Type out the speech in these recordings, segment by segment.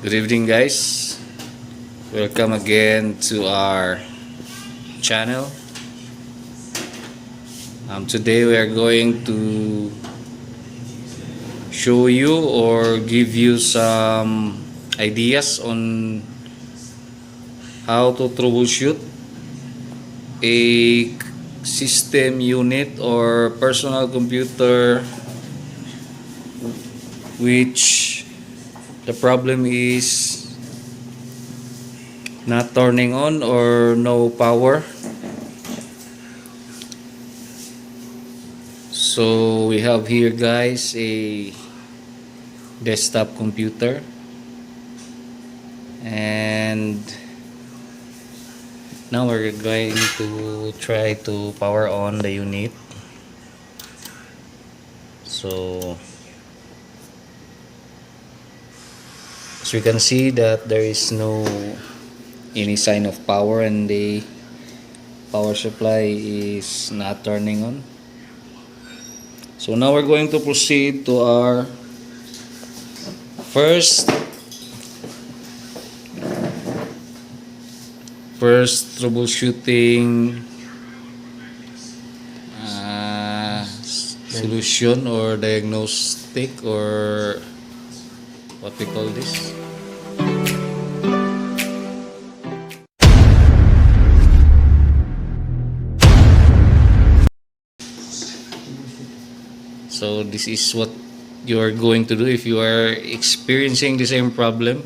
Good evening, guys. Welcome again to our channel. Today we are going to show you or give you some ideas on how to troubleshoot a system unit or personal computer which the problem is not turning on or no power. So we have here, guys, a desktop computer, and now we're going to try to power on the unit. So as you can see that there is no any sign of power and the power supply is not turning on. So now we're going to proceed to our first troubleshooting solution or diagnostic, or what we call this. So this is what you are going to do if you are experiencing the same problem.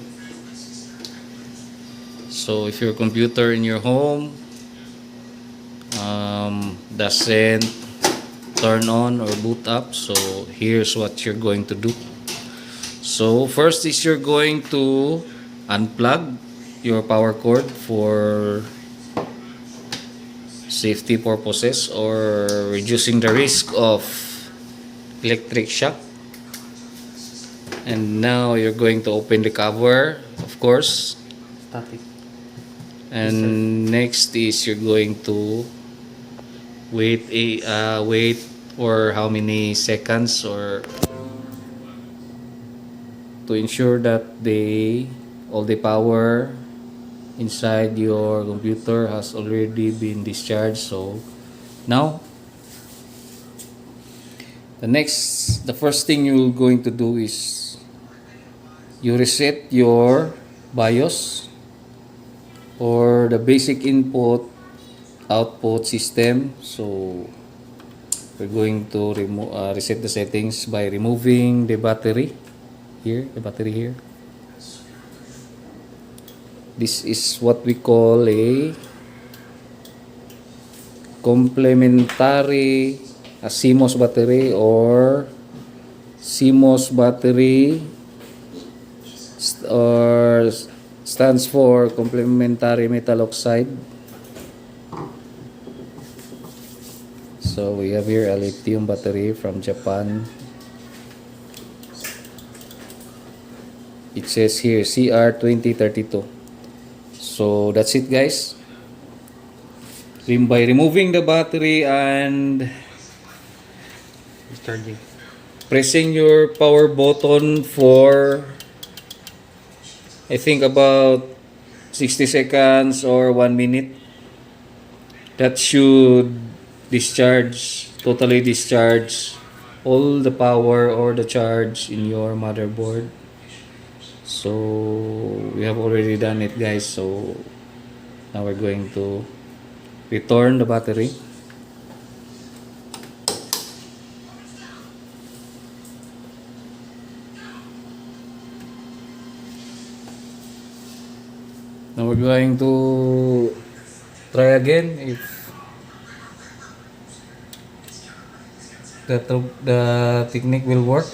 So if your computer in your home doesn't turn on or boot up, so here's what you're going to do. So first is you're going to unplug your power cord for safety purposes or reducing the risk of electric shock. And now you're going to open the cover, of course. Static. And next is you're going to wait for how many seconds, or to ensure that all the power inside your computer has already been discharged. So now the first thing you're going to do is you reset your BIOS or the basic input output system. So we're going to reset the settings by removing the battery here. This is what we call a complementary CMOS battery, or CMOS battery, or stands for complementary metal oxide. So we have here a lithium battery from Japan. It says here CR2032. So that's it, guys. By removing the battery and Charging. pressing your power button for I think about 60 seconds or 1 minute, that should totally discharge all the power or the charge in your motherboard. So we have already done it, guys. So now we're going to return the battery. Now we're going to try again if the technique will work.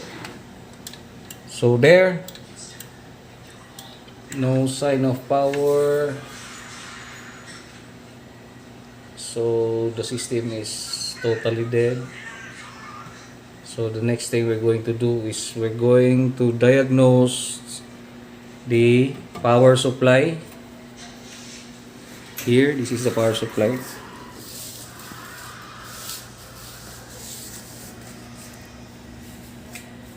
So there, no sign of power. So the system is totally dead. So the next thing we're going to do is we're going to diagnose the power supply. Here, this is the power supply.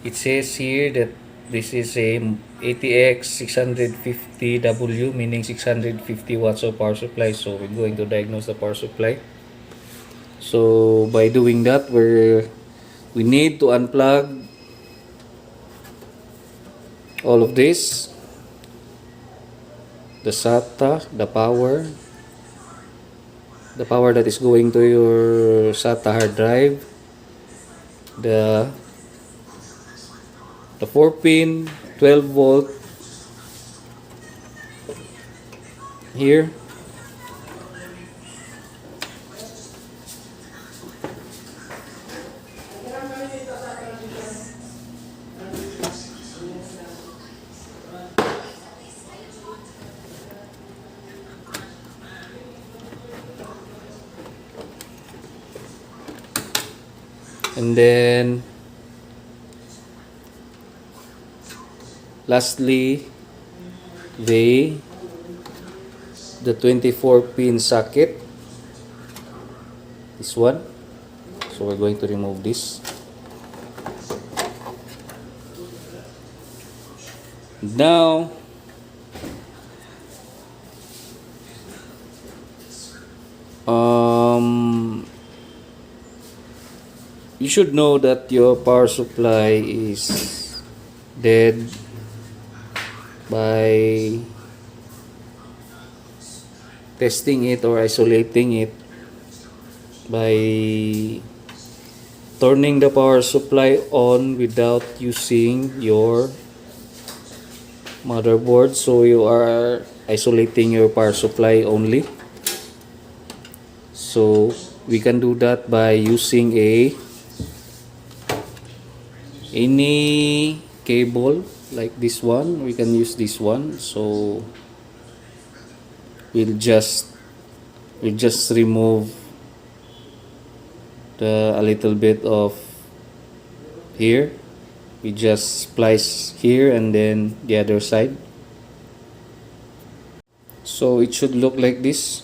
It says here that This is a ATX 650W, meaning 650 watts of power supply. So we're going to diagnose the power supply. So by doing that, we need to unplug all of this, the SATA, the power that is going to your SATA hard drive, the 4 pin 12 volt here, and then lastly the 24 pin socket, this one. So we're going to remove this. Now you should know that your power supply is dead by testing it or isolating it by turning the power supply on without using your motherboard. So you are isolating your power supply only. So we can do that by using any cable like this one. We can use this one. So we'll just remove a little bit of here. We just splice here and then the other side. So it should look like this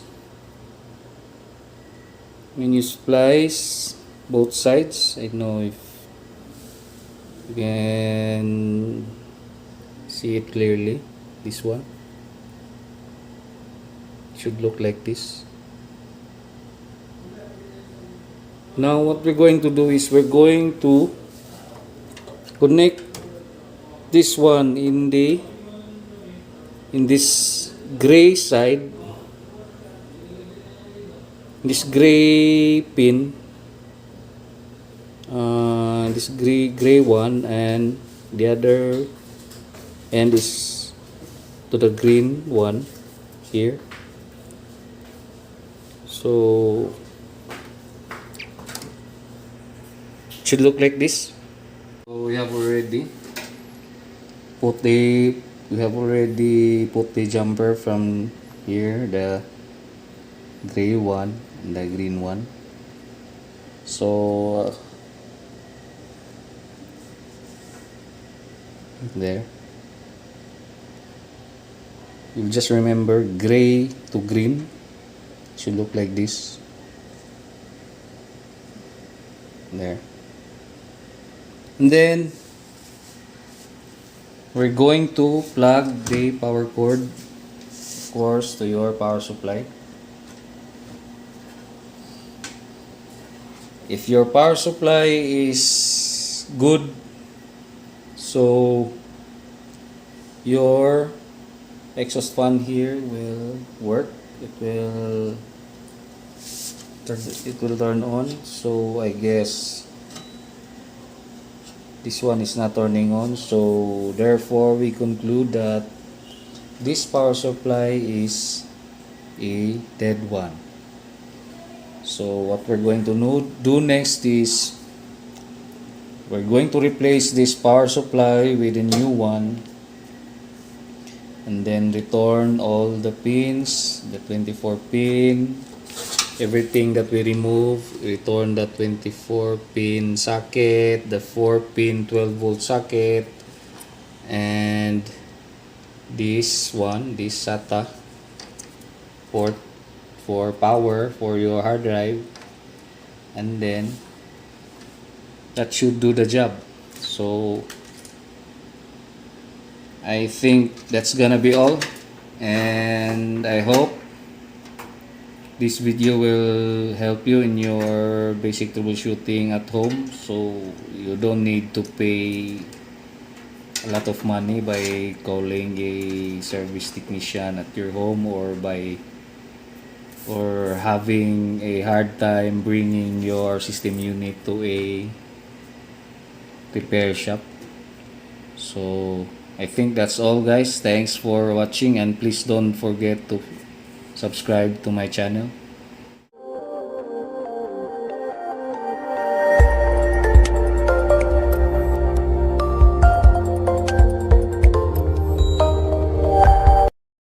when you splice both sides. I don't know if you can see it clearly. This one should look like this. Now what we're going to do is we're going to connect this one in this gray side, this gray pin, this gray one, and the other end is to the green one here. So it should look like this. So we have already put the jumper from here, the gray one and the green one. So there, you just remember gray to green. It should look like this. There. And then we're going to plug the power cord, of course, to your power supply. If your power supply is good, so your exhaust fan here will work. It will turn on. So I guess this one is not turning on, so therefore we conclude that this power supply is a dead one. So what we're going to do next is we're going to replace this power supply with a new one, and then return all the pins, the 24 pin, everything that we remove. Return the 24 pin socket, the 4 pin 12 volt socket, and this one, this SATA port for power for your hard drive, and then that should do the job. So I think that's gonna be all, and I hope this video will help you in your basic troubleshooting at home, so you don't need to pay a lot of money by calling a service technician at your home, or having a hard time bringing your system unit to a repair shop. So I think that's all, guys. Thanks for watching, and please don't forget to subscribe to my channel.